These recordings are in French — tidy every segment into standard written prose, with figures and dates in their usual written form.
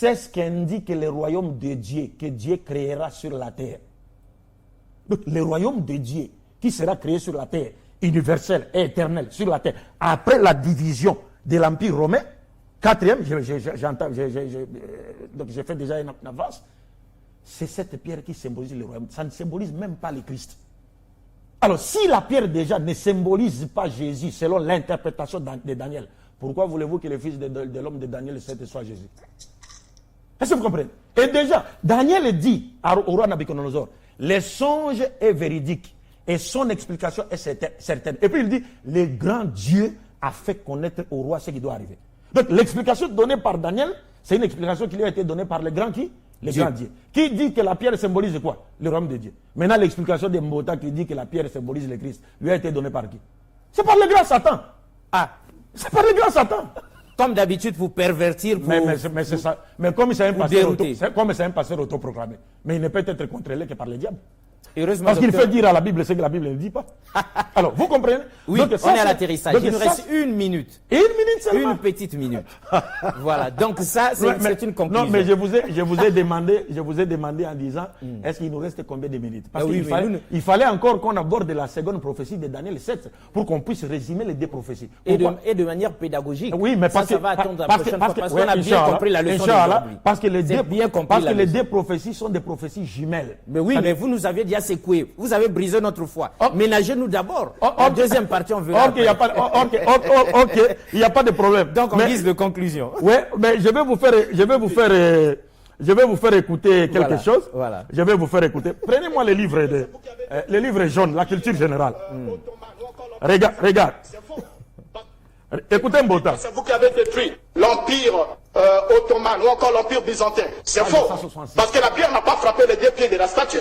c'est ce qu'indique le royaume de Dieu, que Dieu créera sur la terre. Donc, le royaume de Dieu, qui sera créé sur la terre, universel et éternel sur la terre, après la division de l'Empire romain, quatrième, donc j'ai fait déjà une avance, c'est cette pierre qui symbolise le royaume. Ça ne symbolise même pas le Christ. Alors, si la pierre déjà ne symbolise pas Jésus, selon l'interprétation de Daniel, pourquoi voulez-vous que le fils de l'homme de Daniel 7 soit Jésus? Est-ce que vous comprenez? Et déjà, Daniel dit au roi Nabucodonosor, le songe est véridique et son explication est certaine. Et puis il dit, le grand Dieu a fait connaître au roi ce qui doit arriver. Donc l'explication donnée par Daniel, c'est une explication qui lui a été donnée par le grand qui? Le grand Dieu. Qui dit que la pierre symbolise quoi? Le royaume de Dieu. Maintenant, l'explication de Mbota qui dit que la pierre symbolise le Christ, lui a été donnée par qui? C'est par le grand Satan. Ah, c'est par le grand Satan. Comme d'habitude, pour pervertir, pour... Mais c'est ça. Mais comme c'est un pasteur autoproclamé, mais il ne peut être contrôlé que par le diable. Heureusement, parce qu'il fait dire à la Bible ce que la Bible ne dit pas. Alors, vous comprenez? Oui, donc, on est à l'atterrissage. Il nous reste une minute. Une minute seulement? Une petite minute. Voilà, donc ça, c'est une conclusion. Non, mais je vous ai demandé en disant, est-ce qu'il nous reste combien de minutes? Parce qu'il fallait encore qu'on aborde la seconde prophétie de Daniel 7 pour qu'on puisse résumer les deux prophéties. Et de manière pédagogique. Oui, mais ça va attendre la prochaine fois parce qu'on a bien compris la leçon d'aujourd'hui. Parce que les deux prophéties sont des prophéties jumelles. Mais oui, mais vous nous aviez dit secoué. Vous avez brisé notre foi. Ménagez-nous d'abord. La deuxième partie, on verra. Ok, il n'y a pas de problème. Donc, en guise de conclusion. Oui, mais je vais vous faire écouter quelque chose. Voilà. Je vais vous faire écouter. Prenez-moi les livres jaunes, la culture générale. Regarde. Écoutez Mbota. C'est vous qui avez détruit l'Empire ottoman ou encore l'Empire byzantin. C'est faux. Parce que la pierre n'a pas frappé les deux pieds de la statue.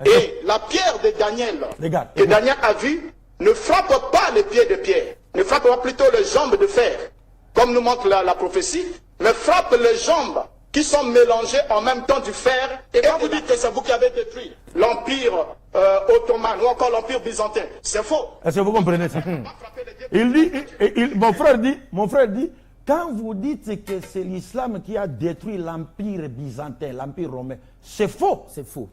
Et la pierre de Daniel, que Daniel a vue, ne frappe pas les pieds de pierre. Ne frappe pas plutôt les jambes de fer, comme nous montre la prophétie, mais frappe les jambes qui sont mélangées en même temps du fer. Et quand vous dites que c'est vous qui avez détruit l'Empire ottoman ou encore l'Empire byzantin, c'est faux. Est-ce que vous comprenez ça? Mon frère dit, quand vous dites que c'est l'islam qui a détruit l'Empire byzantin, l'Empire romain, c'est faux. C'est faux.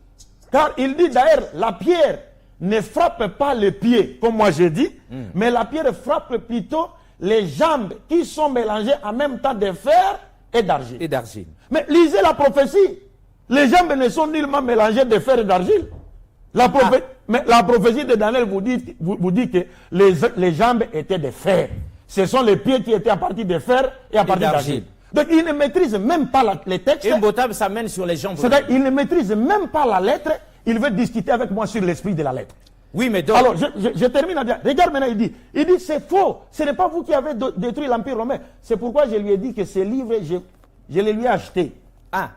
Car il dit d'ailleurs, la pierre ne frappe pas les pieds, comme moi j'ai dit, mais la pierre frappe plutôt les jambes qui sont mélangées en même temps de fer et d'argile. Mais lisez la prophétie. Les jambes ne sont nullement mélangées de fer et d'argile. Mais la prophétie de Daniel vous dit que les jambes étaient de fer. Ce sont les pieds qui étaient à partir de fer et à partir d'argile. Donc il ne maîtrise même pas les textes. Et Mbota s'amène sur les jambes. C'est-à-dire qu'il ne maîtrise même pas la lettre. Il veut discuter avec moi sur l'esprit de la lettre. Oui, mais donc... Alors, je termine à dire. Regarde maintenant, il dit c'est faux. Ce n'est pas vous qui avez détruit l'Empire romain. C'est pourquoi je lui ai dit que ce livre, je les lui ai acheté.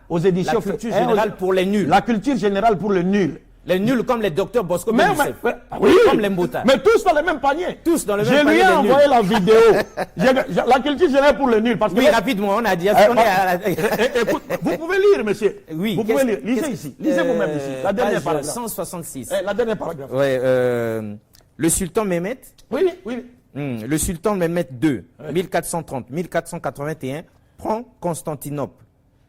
Aux éditions. La culture générale pour les nuls. La culture générale pour les nuls. Les nuls comme les docteurs Bosco Ben Youssef. Oui, comme les Mbota. Mais tous dans le même panier. Tous dans le même panier. Je lui ai envoyé la vidéo. La culture générale pour les nuls. Parce que rapidement, on a dit. Écoute, vous pouvez lire, monsieur. Oui. Vous pouvez lire. Lisez ici. Lisez vous-même ici. La dernière paragraphe. 166. La dernière paragraphe. Le sultan Mehmet. Oui. Le sultan Mehmet II, 1430-1481, prend Constantinople.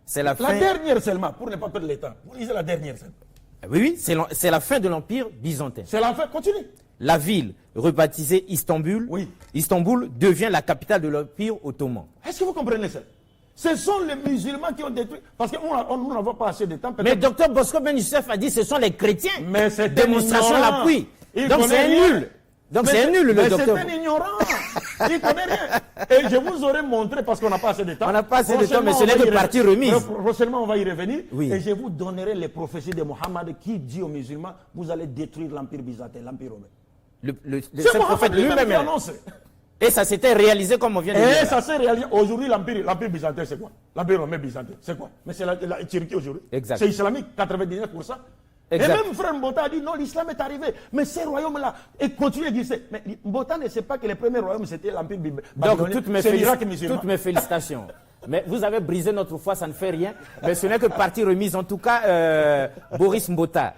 C'est la fin. La dernière seulement, pour ne pas perdre le temps. Vous lisez la dernière seulement. Oui, c'est la fin de l'Empire byzantin. C'est la fin, continue. La ville, rebaptisée Istanbul, Istanbul devient la capitale de l'Empire ottoman. Est-ce que vous comprenez ça? Ce sont les musulmans qui ont détruit. Parce que nous n'avons pas assez de temps. Mais Dr Bosco Ben Youssef a dit que ce sont les chrétiens. Mais c'est démonstration l'appui. Donc c'est nul. Donc c'est nul le docteur. Mais c'est un ignorant. Il ne connaît rien. Et je vous aurais montré, parce qu'on n'a pas assez de temps. On n'a pas assez de temps, mais ce n'est que partie remise. Prochainement, on va y revenir. Oui. Et je vous donnerai les prophéties de Mohammed qui dit aux musulmans, vous allez détruire l'Empire byzantin, l'Empire romain. C'est prophète lui-même annonce. Et ça s'était réalisé comme on vient de dire. Et ça s'est réalisé. Aujourd'hui, l'Empire byzantin, c'est quoi? L'Empire romain byzantin, c'est quoi? Mais c'est la Turquie aujourd'hui. C'est islamique, 99%. Exact. Et même frère Mbota a dit non, l'islam est arrivé. Mais ces royaumes-là continuent à exister. Mais Mbota ne sait pas que les premiers royaumes, c'était l'Empire babylonien. Donc, toutes mes félicitations. Mais vous avez brisé notre foi, ça ne fait rien. Mais ce n'est que partie remise. En tout cas, Boris Mbota,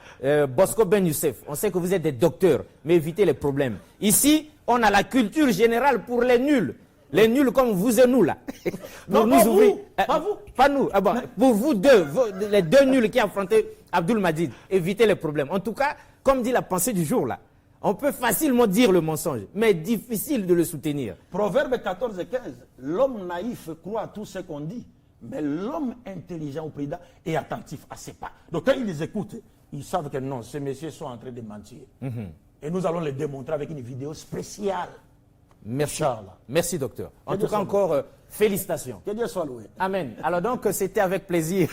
Bosco Ben Youssef, on sait que vous êtes des docteurs, mais évitez les problèmes. Ici, on a la culture générale pour les nuls. Les nuls comme vous et nous là. Non, pas vous. Pas vous. Pas nous. Ah bon, pour vous deux, les deux nuls qui affrontaient Abdoul Majid, évitez les problèmes. En tout cas, comme dit la pensée du jour là, on peut facilement dire le mensonge, mais difficile de le soutenir. Proverbe 14 et 15. L'homme naïf croit à tout ce qu'on dit, mais l'homme intelligent ou prudent est attentif à ses pas. Donc quand ils les écoutent, ils savent que non, ces messieurs sont en train de mentir. Et nous allons les démontrer avec une vidéo spéciale. Merci. Merci, docteur. En tout cas, encore félicitations. Que Dieu soit loué. Amen. Alors donc, c'était avec plaisir.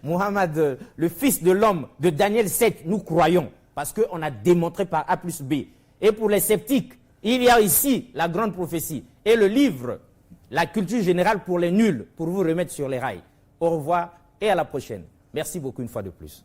Mohamed, le fils de l'homme de Daniel 7, nous croyons, parce qu'on a démontré par A plus B. Et pour les sceptiques, il y a ici la grande prophétie et le livre, la culture générale pour les nuls, pour vous remettre sur les rails. Au revoir et à la prochaine. Merci beaucoup une fois de plus.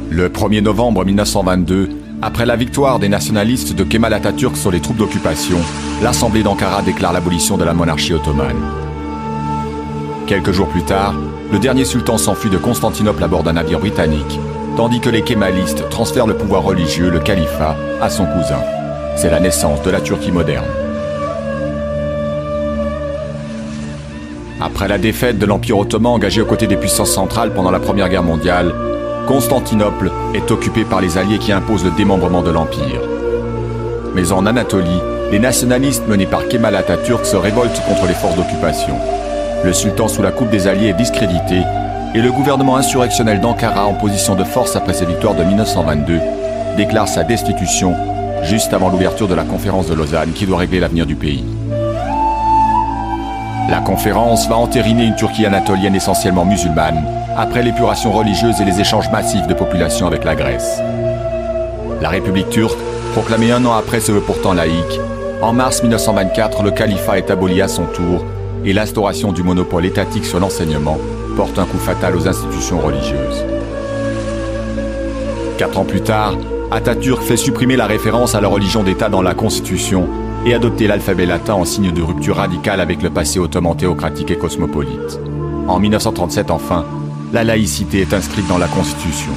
Le 1er novembre 1922, après la victoire des nationalistes de Kemal Atatürk sur les troupes d'occupation, l'Assemblée d'Ankara déclare l'abolition de la monarchie ottomane. Quelques jours plus tard, le dernier sultan s'enfuit de Constantinople à bord d'un navire britannique, tandis que les kémalistes transfèrent le pouvoir religieux, le califat, à son cousin. C'est la naissance de la Turquie moderne. Après la défaite de l'Empire ottoman engagé aux côtés des puissances centrales pendant la Première Guerre mondiale, Constantinople est occupée par les Alliés qui imposent le démembrement de l'Empire. Mais en Anatolie, les nationalistes menés par Kemal Atatürk se révoltent contre les forces d'occupation. Le sultan sous la coupe des Alliés est discrédité et le gouvernement insurrectionnel d'Ankara, en position de force après ses victoires de 1922, déclare sa destitution juste avant l'ouverture de la conférence de Lausanne qui doit régler l'avenir du pays. La conférence va entériner une Turquie anatolienne essentiellement musulmane, après l'épuration religieuse et les échanges massifs de population avec la Grèce. La République turque, proclamée un an après, se veut pourtant laïque. En mars 1924, le califat est aboli à son tour et l'instauration du monopole étatique sur l'enseignement porte un coup fatal aux institutions religieuses. 4 ans plus tard, Atatürk fait supprimer la référence à la religion d'État dans la Constitution et adopter l'alphabet latin en signe de rupture radicale avec le passé ottoman théocratique et cosmopolite. En 1937, enfin, la laïcité est inscrite dans la Constitution.